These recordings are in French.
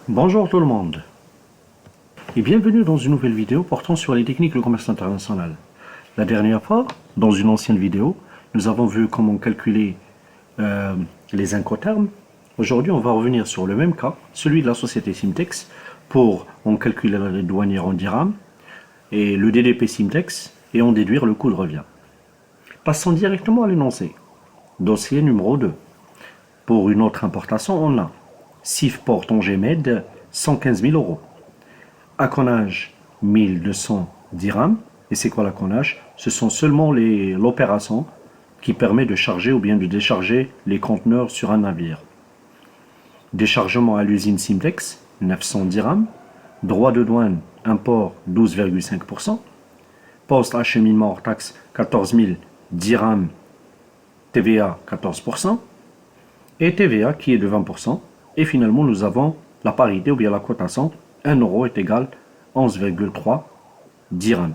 Bonjour tout le monde et bienvenue dans une nouvelle vidéo portant sur les techniques de commerce international. La dernière fois, dans une ancienne vidéo, nous avons vu comment calculer les incoterms. Aujourd'hui, on va revenir sur le même cas, celui de la société Simtex, pour en calculer la dette douanière en dirhams et le DDP Simtex et en déduire le coût de revient. Passons directement à l'énoncé. Dossier numéro 2. Pour une autre importation, on a SIF Port Angers Med, 115 000 euros. Acconage, 1200 dirhams. Et c'est quoi l'acconage? Ce sont seulement l'opération qui permet de charger ou bien de décharger les conteneurs sur un navire. Déchargement à l'usine Simtex, 900 dirhams. Droit de douane, import, 12,5%. Poste acheminement hors taxe, 14 000 dirhams. TVA, 14%. Et TVA qui est de 20%. Et finalement, nous avons la parité ou bien la cotation. 1 euro est égal à 11,3 dirhams.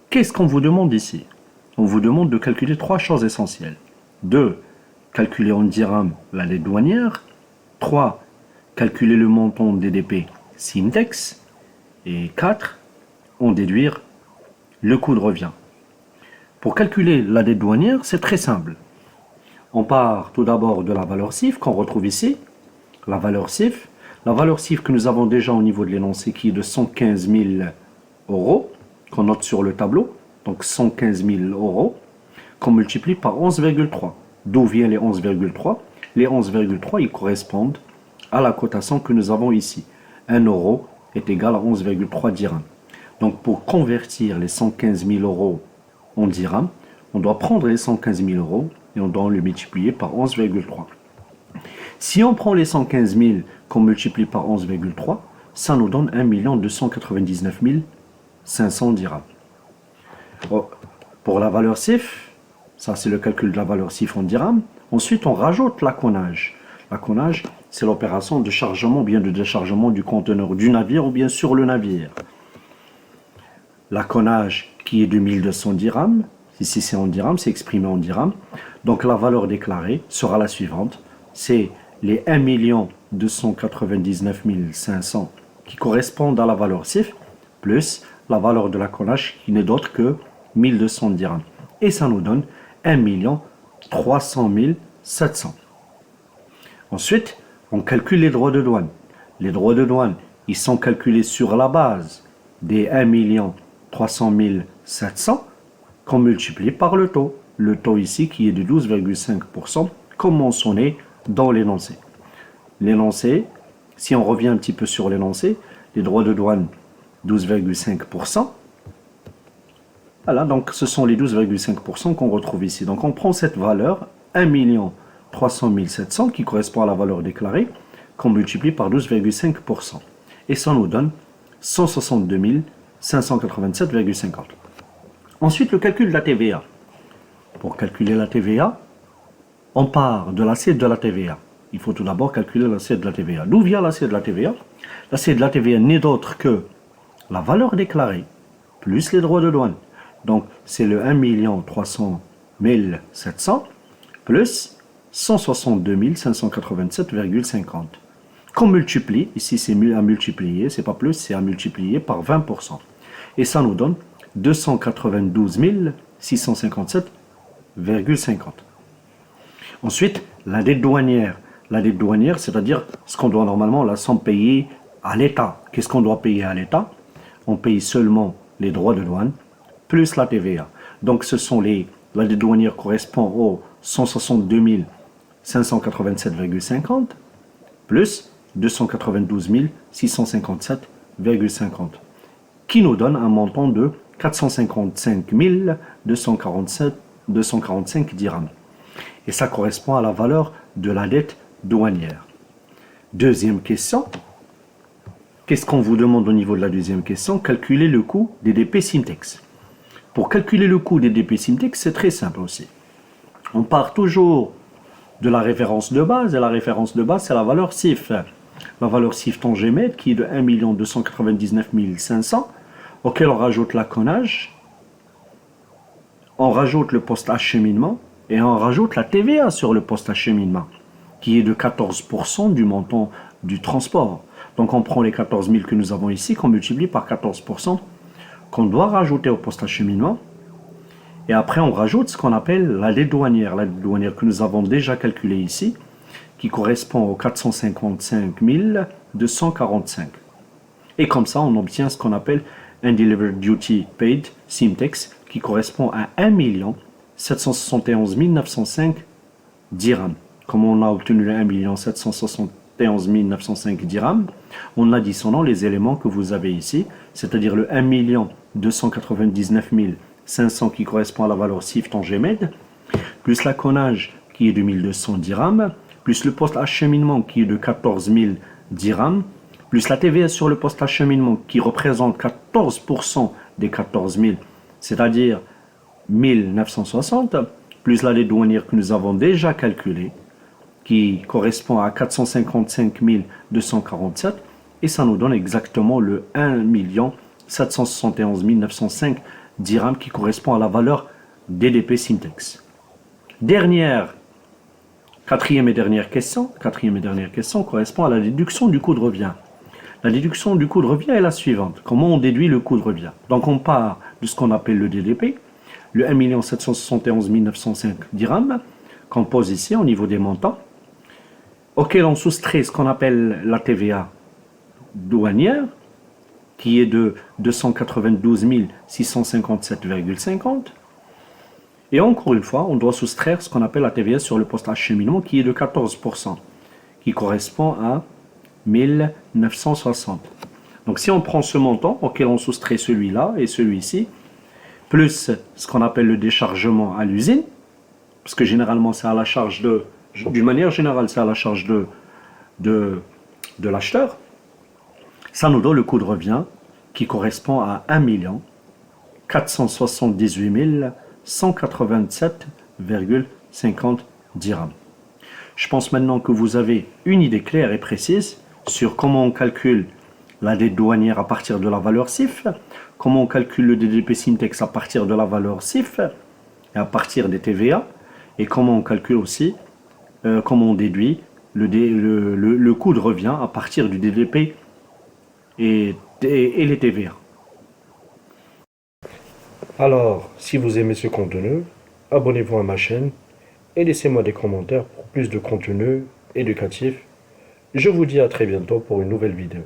Qu'est-ce qu'on vous demande ici? On vous demande de calculer trois choses essentielles. 2. Calculer en dirhams la dette douanière. 3. Calculer le montant DDP Simtex. Et 4. En déduire le coût de revient. Pour calculer la dette douanière, c'est très simple. On part tout d'abord de la valeur CIF qu'on retrouve ici. La valeur CIF que nous avons déjà au niveau de l'énoncé qui est de 115 000 euros, qu'on note sur le tableau. Donc 115 000 euros, qu'on multiplie par 11,3. D'où viennent les 11,3? Les 11,3, ils correspondent à la cotation que nous avons ici. 1 euro est égal à 11,3 dirhams. Donc pour convertir les 115 000 euros en dirhams, on doit prendre les 115 000 euros et on doit le multiplier par 11,3. Si on prend les 115 000 qu'on multiplie par 11,3, ça nous donne 1 299 500 dirhams. Pour la valeur CIF, ça c'est le calcul de la valeur CIF en dirhams. Ensuite, on rajoute l'acconage. L'acconage, c'est l'opération de chargement ou bien de déchargement du conteneur du navire ou bien sur le navire. L'acconage qui est de 1200 dirhams, ici c'est en dirhams, c'est exprimé en dirhams. Donc la valeur déclarée sera la suivante, c'est les 1 299 500 qui correspondent à la valeur CIF, plus la valeur de l'acconage qui n'est d'autre que 1200 dirhams. Et ça nous donne 1 300 700. Ensuite, on calcule les droits de douane. Les droits de douane, ils sont calculés sur la base des 1 300 700 qu'on multiplie par le taux. Le taux ici qui est de 12,5% comme mentionné dans l'énoncé. L'énoncé, si on revient un petit peu sur l'énoncé, les droits de douane 12,5%. Voilà, donc ce sont les 12,5% qu'on retrouve ici. Donc on prend cette valeur, 1 300 700, qui correspond à la valeur déclarée, qu'on multiplie par 12,5%. Et ça nous donne 162 587,50. Ensuite, le calcul de la TVA. Pour calculer la TVA, on part de l'assiette de la TVA. Il faut tout d'abord calculer l'assiette de la TVA. D'où vient l'assiette de la TVA? L'assiette de la TVA n'est d'autre que la valeur déclarée plus les droits de douane. Donc, c'est le 1 300 700 plus 162 587,50. Qu'on multiplie, ici c'est à multiplier, c'est pas plus, c'est à multiplier par 20%. Et ça nous donne 292 657,50. Ensuite, la dette douanière. La dette douanière, c'est-à-dire ce qu'on doit normalement, la somme payée à l'État. Qu'est-ce qu'on doit payer à l'État? On paye seulement les droits de douane plus la TVA. Donc, la dette douanière correspond aux 162 587,50 plus 292 657,50 qui nous donne un montant de 455 245 dirhams. Et ça correspond à la valeur de la dette douanière. Deuxième question. Qu'est-ce qu'on vous demande au niveau de la deuxième question? Calculer le coût des DP Simtex. Pour calculer le coût des DP Simtex, c'est très simple aussi. On part toujours de la référence de base, et la référence de base, c'est la valeur CIF. La valeur CIF Angers Med, qui est de 1 299 500, auquel on rajoute l'acconage, on rajoute le poste acheminement, et on rajoute la TVA sur le poste acheminement, qui est de 14% du montant du transport. Donc on prend les 14 000 que nous avons ici, qu'on multiplie par 14%, qu'on doit rajouter au poste acheminement. Et après on rajoute ce qu'on appelle la dette douanière. La dette douanière que nous avons déjà calculée ici, qui correspond aux 455 245. Et comme ça, on obtient ce qu'on appelle Undelivered Duty Paid, Simtex, qui correspond à 1 771 905 dirhams. Comme on a obtenu les 1 771 905 dirhams, en additionnant les éléments que vous avez ici, c'est-à-dire le 1 299 500 qui correspond à la valeur CIF Tangemed, plus la connage qui est de 1200 dirhams, plus le poste acheminement qui est de 14 000 dirhams, plus la TVA sur le poste acheminement qui représente 14% des 14 000, c'est-à-dire 1960, plus la dette douanière que nous avons déjà calculée, qui correspond à 455 247, et ça nous donne exactement le 1 771 905 dirhams qui correspond à la valeur DDP Simtex. Quatrième et dernière question correspond à la déduction du coût de revient. La déduction du coût de revient est la suivante. Comment on déduit le coût de revient? Donc on part de ce qu'on appelle le DDP, le 1 771 905 dirhams, qu'on pose ici au niveau des montants, auquel on soustrait ce qu'on appelle la TVA douanière, qui est de 292 657,50. Et encore une fois, on doit soustraire ce qu'on appelle la TVA sur le poste acheminement, qui est de 14%, qui correspond à 1960. Donc si on prend ce montant, auquel on soustrait celui-là et celui-ci, plus ce qu'on appelle le déchargement à l'usine, parce que généralement c'est à la charge d'une manière générale, c'est à la charge de l'acheteur, ça nous donne le coût de revient qui correspond à 1 478 187,50 dirhams. Je pense maintenant que vous avez une idée claire et précise sur comment on calcule la dette douanière à partir de la valeur CIF, comment on calcule le DDP Simtex à partir de la valeur CIF et à partir des TVA, et comment on calcule aussi, comment on déduit le coût de revient à partir du DDP et les TVA. Alors, si vous aimez ce contenu, abonnez-vous à ma chaîne et laissez-moi des commentaires pour plus de contenu éducatif. Je vous dis à très bientôt pour une nouvelle vidéo.